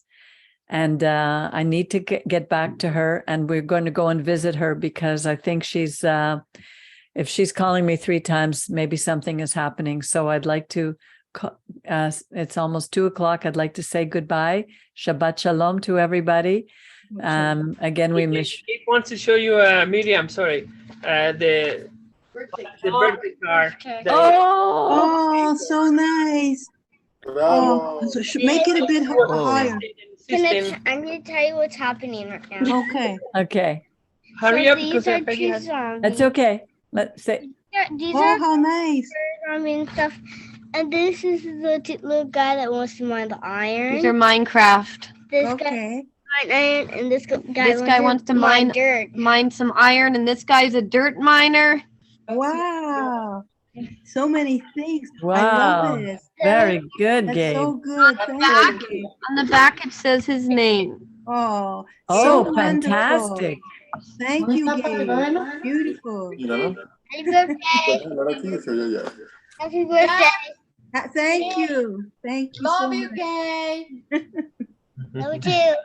and I need to get back to her, and we're going to go and visit her because I think she's, if she's calling me 3 times, maybe something is happening. So I'd like to, it's almost 2:00. I'd like to say goodbye. Shabbat shalom to everybody. Again, we miss. He wants to show you, Miriam, sorry, the birthday car. Oh, so nice. Oh, so should make it a bit higher. I'm going to tell you what's happening right now. Okay. Okay. Hurry So up, these because are Peggy two has. zombies. That's okay. Let's say, Yeah, these Oh, are how nice. and stuff. And this is the little guy that wants to mine the iron. These are Minecraft. This guy Okay. mine iron, and this This guy wants to mine dirt. mine some iron, and this guy's a dirt miner. Wow. So many things. I Wow. love it. Very good, That's Gabe. so good. Thank you. On the back it says his name. Oh, Oh, so fantastic. wonderful. Thank you, Gabe. Beautiful. Happy birthday! Happy birthday! Thank you. Thank you so Love you, much. Kay. Love you too.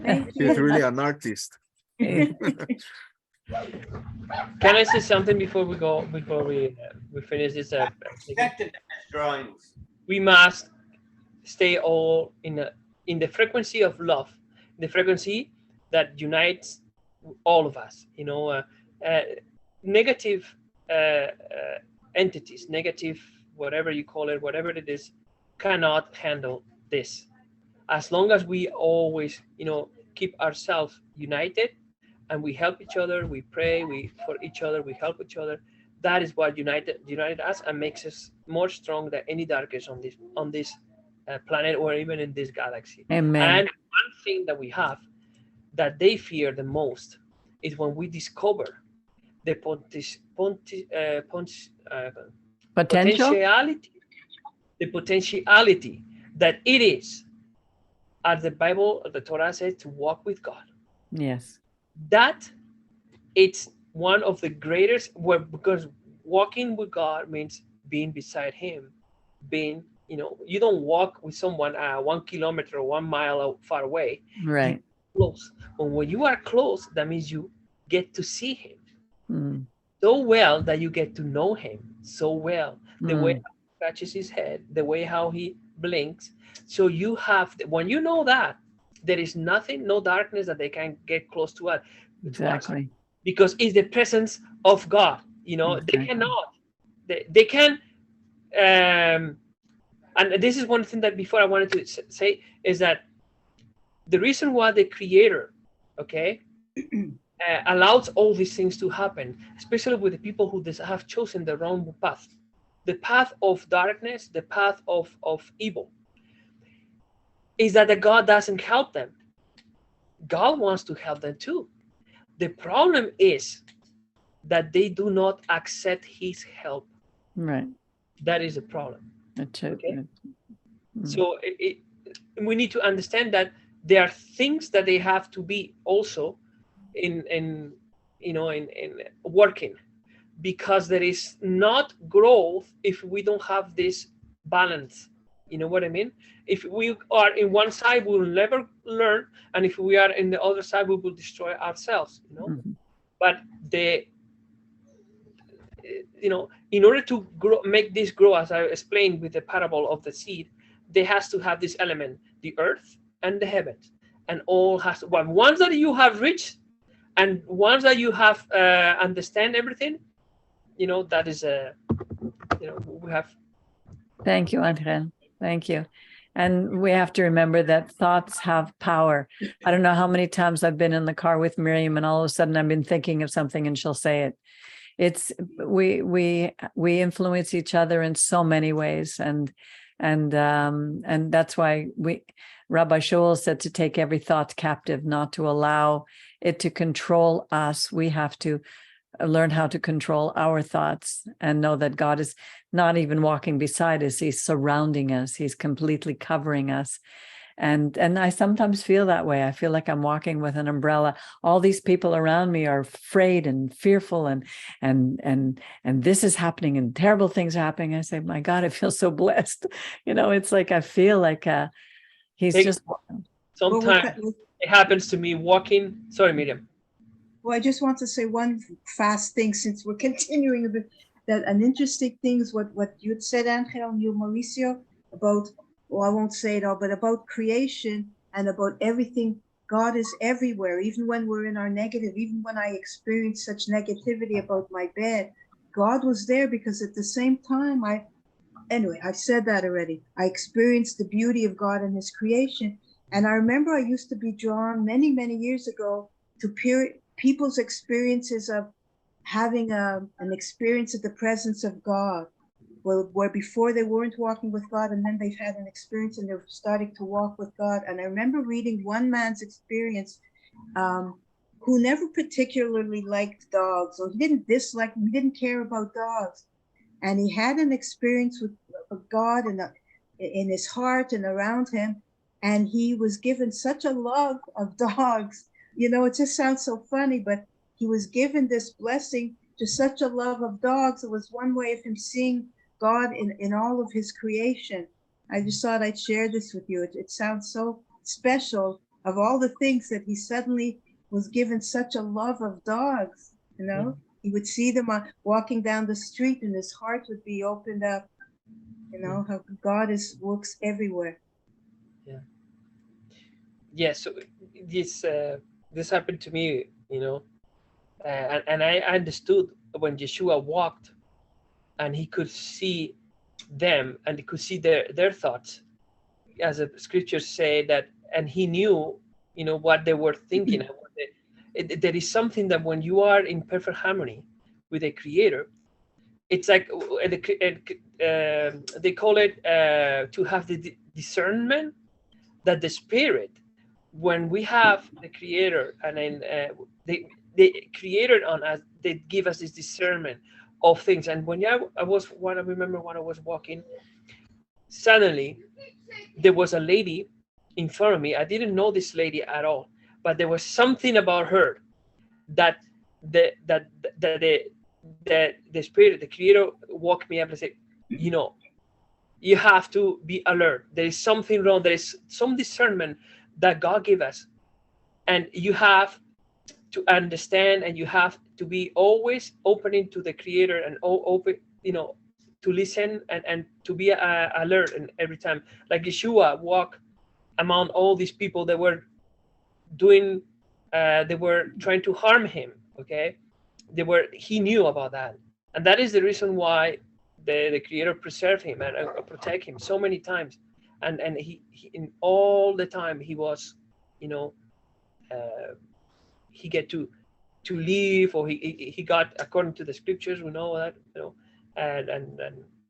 Thank He's you. really an artist. Can I say something before we go? Before we finish this? Drawings. We must stay all in the frequency of love, the frequency that unites all of us. You know, negative entities, negative whatever you call it, whatever it is, cannot handle this. As long as we always, you know, keep ourselves united, and we help each other, we pray, for each other, we help each other. That is what united us and makes us more strong than any darkness on this planet or even in this galaxy. Amen. And one thing that we have that they fear the most is when we discover the potentiality that it is, as the Bible, the Torah says, to walk with God. Yes. That it's one of the greatest, because walking with God means being beside Him, being, you know, you don't walk with someone 1 kilometer or 1 mile far away. Right. Close. But when you are close, that means you get to see Him Mm. so well that you get to know Him so well. The way Mm. he scratches his head, the way how He blinks. So you have, when you know that, there is nothing, no darkness that they can get close to us. Exactly. Because it's the presence of God. You know, Exactly. they cannot. They can. And this is one thing that before I wanted to say is that the reason why the Creator, okay, allows all these things to happen, especially with the people who have chosen the wrong path, the path of darkness, the path of evil, is that the God doesn't help them. God wants to help them too. The problem is that they do not accept His help. Right. That is a problem. That's Okay. Mm. So we need to understand that there are things that they have to be also in working, because there is not growth if we don't have this balance. You know what I mean? If we are in one side, we will never learn, and if we are in the other side, we will destroy ourselves. You know, Mhm. but in order to grow, make this grow, as I explained with the parable of the seed, there has to have this element, the earth and the heavens, and all has to. But once that you have reached, and once that you have understand everything, you know, that is we have. Thank you, Angel. Thank you. And we have to remember that thoughts have power. I don't know how many times I've been in the car with Miriam and all of a sudden I've been thinking of something and she'll say it. It's we influence each other in so many ways. And that's why Rabbi Shaul said to take every thought captive, not to allow it to control us. We have to learn how to control our thoughts and know that God is not even walking beside us. He's surrounding us. He's completely covering us. And I sometimes feel that way. I feel like I'm walking with an umbrella. All these people around me are afraid and fearful and this is happening and terrible things are happening. I say, my God, I feel so blessed. You know, it's like, I feel like he's just. Sometimes it happens to me walking. Sorry, Miriam. Well, I just want to say one fast thing, since we're continuing a bit, that an interesting thing is what you had said, Angel, and you, Mauricio, about, well, I won't say it all, but about creation and about everything. God is everywhere, even when we're in our negative, even when I experienced such negativity about my bed, God was there, because at the same time, I've said that already. I experienced the beauty of God and His creation. And I remember I used to be drawn many, many years ago to people's experiences of having an experience of the presence of God, where before they weren't walking with God, and then they've had an experience and they're starting to walk with God. And I remember reading one man's experience, who never particularly liked dogs, or he didn't care about dogs. And he had an experience with God in his heart and around him. And he was given such a love of dogs. You know, it just sounds so funny, but he was given this blessing to such a love of dogs. It was one way of him seeing God in all of his creation. I just thought I'd share this with you. It sounds so special, of all the things that he suddenly was given such a love of dogs. You know, he would see them walking down the street and his heart would be opened up. You know, how God works everywhere. Yeah, so this happened to me, you know, and I understood when Yeshua walked and he could see them and he could see their thoughts, as the scriptures say that, and he knew, you know, what they were thinking. There is something that when you are in perfect harmony with the Creator, it's like they call it to have the discernment that the Spirit, when we have the Creator and then they created on us, they give us this discernment of things. And when I remember when I was walking, suddenly there was a lady in front of me. I didn't know this lady at all, but there was something about her that the Spirit, the Creator, woke me up and said, you know, you have to be alert. There is something wrong. There is some discernment that God gave us, and you have to understand, and you have to be always opening to the Creator and open, you know, to listen and to be alert. And every time, like Yeshua walked among all these people that were doing, they were trying to harm him. Okay, he knew about that, and that is the reason why the Creator preserved him and protect him so many times. And he in all the time he was, you know, he get to live, or he got, according to the scriptures, we know that, you know, and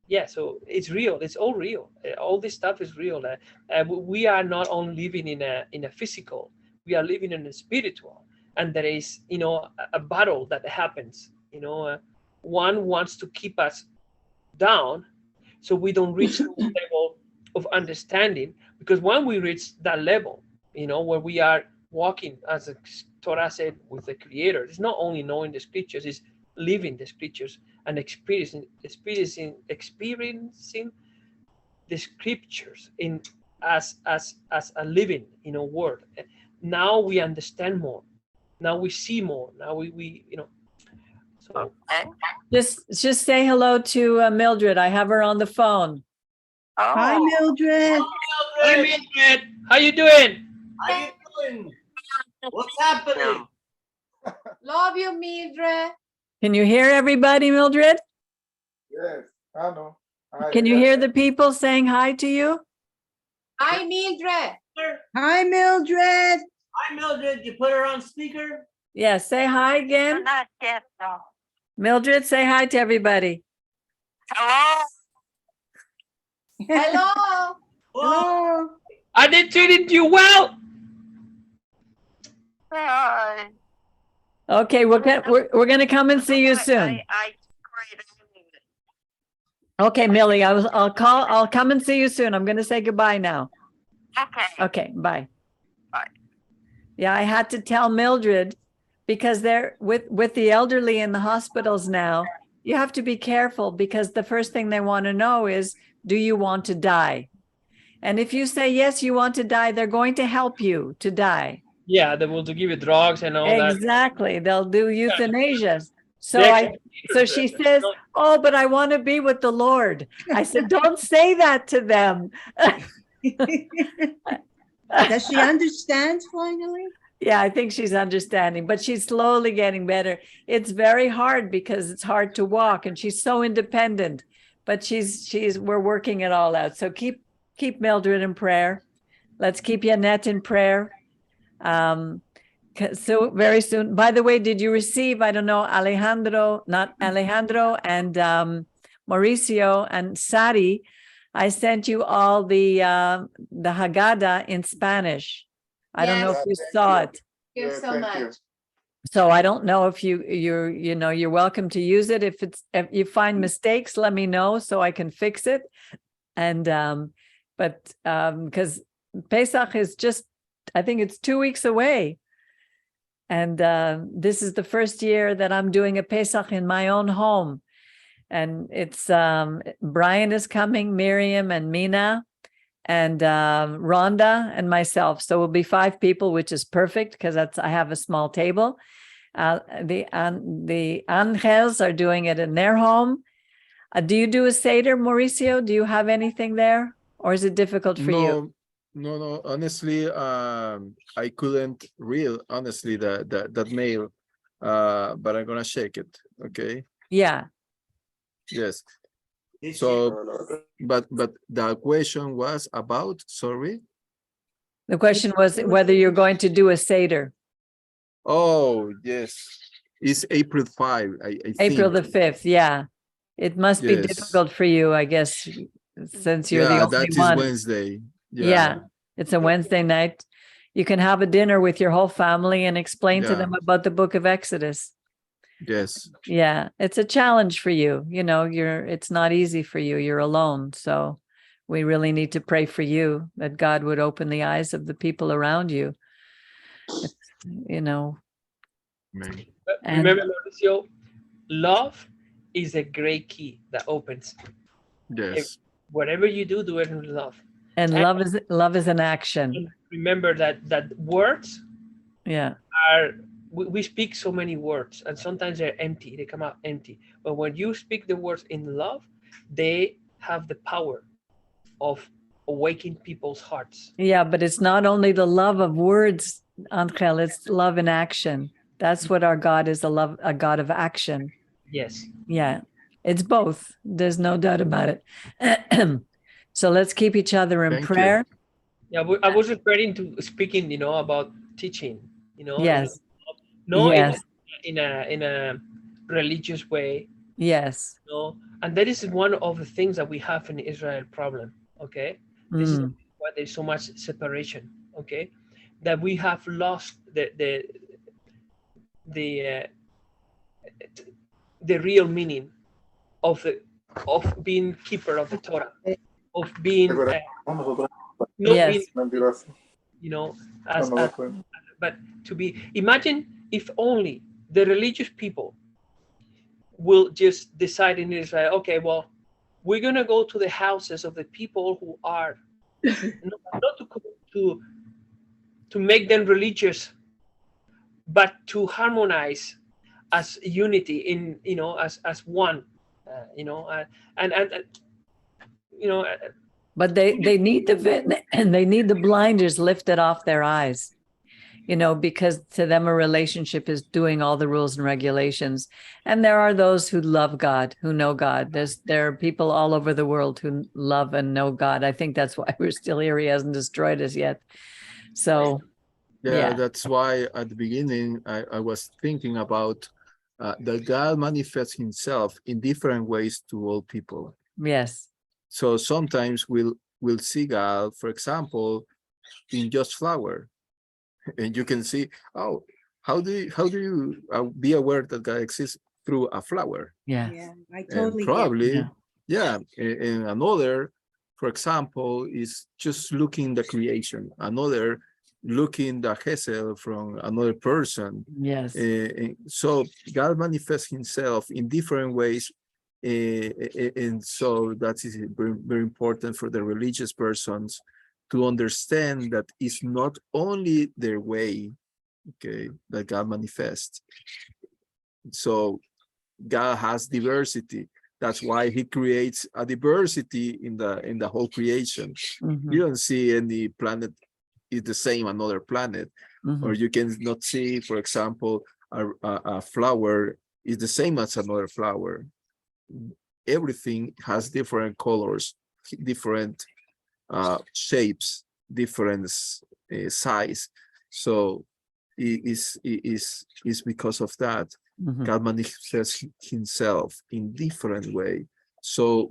yeah, so it's real. It's all real. All this stuff is real. We are not only living in a physical, we are living in a spiritual, and there is, you know, a battle that happens. You know, one wants to keep us down, so we don't reach the level of understanding, because when we reach that level, you know, where we are walking, as the Torah said, with the Creator, it's not only knowing the scriptures, it's living the scriptures and experiencing the scriptures in as a living, you know, word. Now we understand more. Now we see more. Now we you know. So Just say hello to Mildred. I have her on the phone. Hi, Mildred. Hi, Mildred. How you doing? How you doing? What's happening? Love you, Mildred. Can you hear everybody, Mildred? Yes, I know. Can you hear the people saying hi to you? Hi, Mildred. Hi, Mildred. Hi, Mildred. You put her on speaker? Yeah, say hi again. Not yet, no. Mildred, say hi to everybody. Hello? Hello. Hello. I did treated you well. Hi. Okay, we're gonna come and see you soon. Okay, Millie, I'll come and see you soon. I'm gonna say goodbye now. Okay. Okay, bye. Bye. Yeah, I had to tell Mildred, because they're with the elderly in the hospitals now, you have to be careful, because the first thing they want to know is, do you want to die? And if you say, yes, you want to die, they're going to help you to die. Yeah, they will give you drugs and all that. Exactly. They'll do euthanasia. So she says, oh, but I want to be with the Lord. I said, don't say that to them. Does she understand finally? Yeah, I think she's understanding, but she's slowly getting better. It's very hard because it's hard to walk, and she's so independent, but we're working it all out. So keep Mildred in prayer. Let's keep Yanette in prayer. So very soon. By the way, did you receive, I don't know, Alejandro and Mauricio and Sari, I sent you all the Haggadah in Spanish. I don't know if you saw it. Thank you so much. So I don't know if you're welcome to use it. If you find mistakes, let me know so I can fix it. And because Pesach is just, I think it's 2 weeks away. And this is the first year that I'm doing a Pesach in my own home. And it's Brian is coming, Miriam and Mina, and Rhonda and myself. So we'll be 5 people, which is perfect because I have a small table. The Angels are doing it in their home. Do you do a Seder, Mauricio? Do you have anything there? Or is it difficult for you? No. Honestly, I couldn't read honestly that mail, but I'm gonna check it. Okay. Yeah. Yes. So, but the question was about. Sorry. The question was whether you're going to do a Seder. Oh yes, it's April 5. I April think. the 5th. Yeah. It must be Yes. difficult for you, I guess, since you're the Yeah, only that is one. Wednesday. Yeah. It's a Wednesday night. You can have a dinner with your whole family and explain to them about the book of Exodus. Yes. Yeah, it's a challenge for you. It's not easy for you. You're alone. So we really need to pray for you that God would open the eyes of the people around you. Amen. And Remember, Mauricio, love is a great key that opens. Yes. Whatever you do, do it in love. and love is an action. And remember that words Yeah. we speak so many words, and sometimes they're empty. They come out empty. But when you speak the words in love, they have the power of awakening people's hearts. Yeah, but it's not only the love of words, Angel, it's love in action. That's what our God is, a God of action. Yes. Yeah, it's both. There's no doubt about it. So let's keep each other in prayer. Yeah, I was referring to speaking, about teaching, Yes. Yes. In a religious way. Yes. And that is one of the things that we have in Israel problem. Okay. This is why there's so much separation. Okay. That we have lost the real meaning of being keeper of the Torah, of being yes. But to be, imagine if only the religious people will just decide in Israel, okay, well, we're going to go to the houses of the people who are not to make them religious, but to harmonize as unity in, as one, but they need the blinders lifted off their eyes, because to them a relationship is doing all the rules and regulations. And there are those who love God, who know God. There are people all over the world who love and know God. I think that's why we're still here. He hasn't destroyed us yet. So yeah. That's why at the beginning I was thinking about that God manifests himself in different ways to all people. Yes. So sometimes we'll see God, for example, in just flower, and you can see, oh, how do you be aware that God exists through a flower? Yeah, I totally probably get it. And another, for example, is just looking the creation. Another, looking the Hesed from another person. Yes. So God manifests himself in different ways. And so that is very, very important for the religious persons to understand that it's not only their way, okay, that God manifests. So God has diversity. That's why he creates a diversity in the whole creation. You don't see any planet is the same another planet, or you can not see, for example, a flower is the same as another flower. Everything has different colors, different shapes, different size. So is because of that. Mhm. God manifests himself in different way. So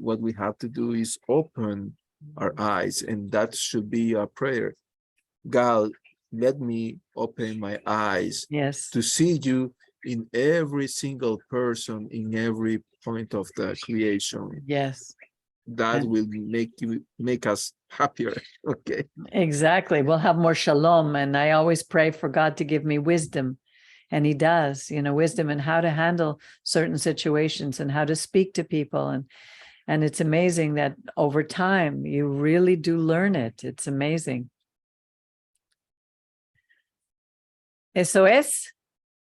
what we have to do is open our eyes, and that should be our prayer. God, let me open my eyes Yes. to see you in every single person, in every point of the creation. Yes. That And- will make us happier. Okay. Exactly. We'll have more shalom. And I always pray for God to give me wisdom. And he does, wisdom in how to handle certain situations and how to speak to people. And it's amazing that over time, you really do learn it. It's amazing. Eso es.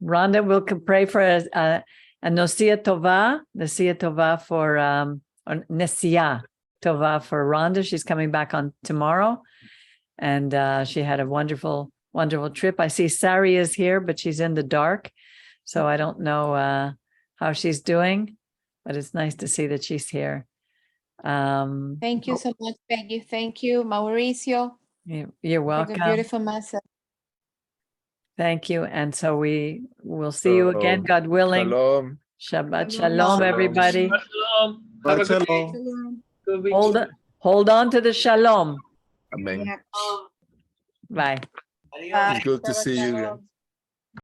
Rhonda will pray for a Nosia Tova for or Nesia Tova for Rhonda. She's coming back on tomorrow. And she had a wonderful trip. I see Sari is here, but she's in the dark. So I don't know how she's doing, but it's nice to see that she's here. Thank you so much, Peggy. Thank you, Mauricio, You're for the welcome. beautiful message. Thank you. And so we will see you again, God willing. Shalom. Shabbat Shalom. shalom, everybody. Shalom. Have a good day. Good week. Hold on to the shalom. Amen. Yeah. Bye. Bye. It's good to see you again.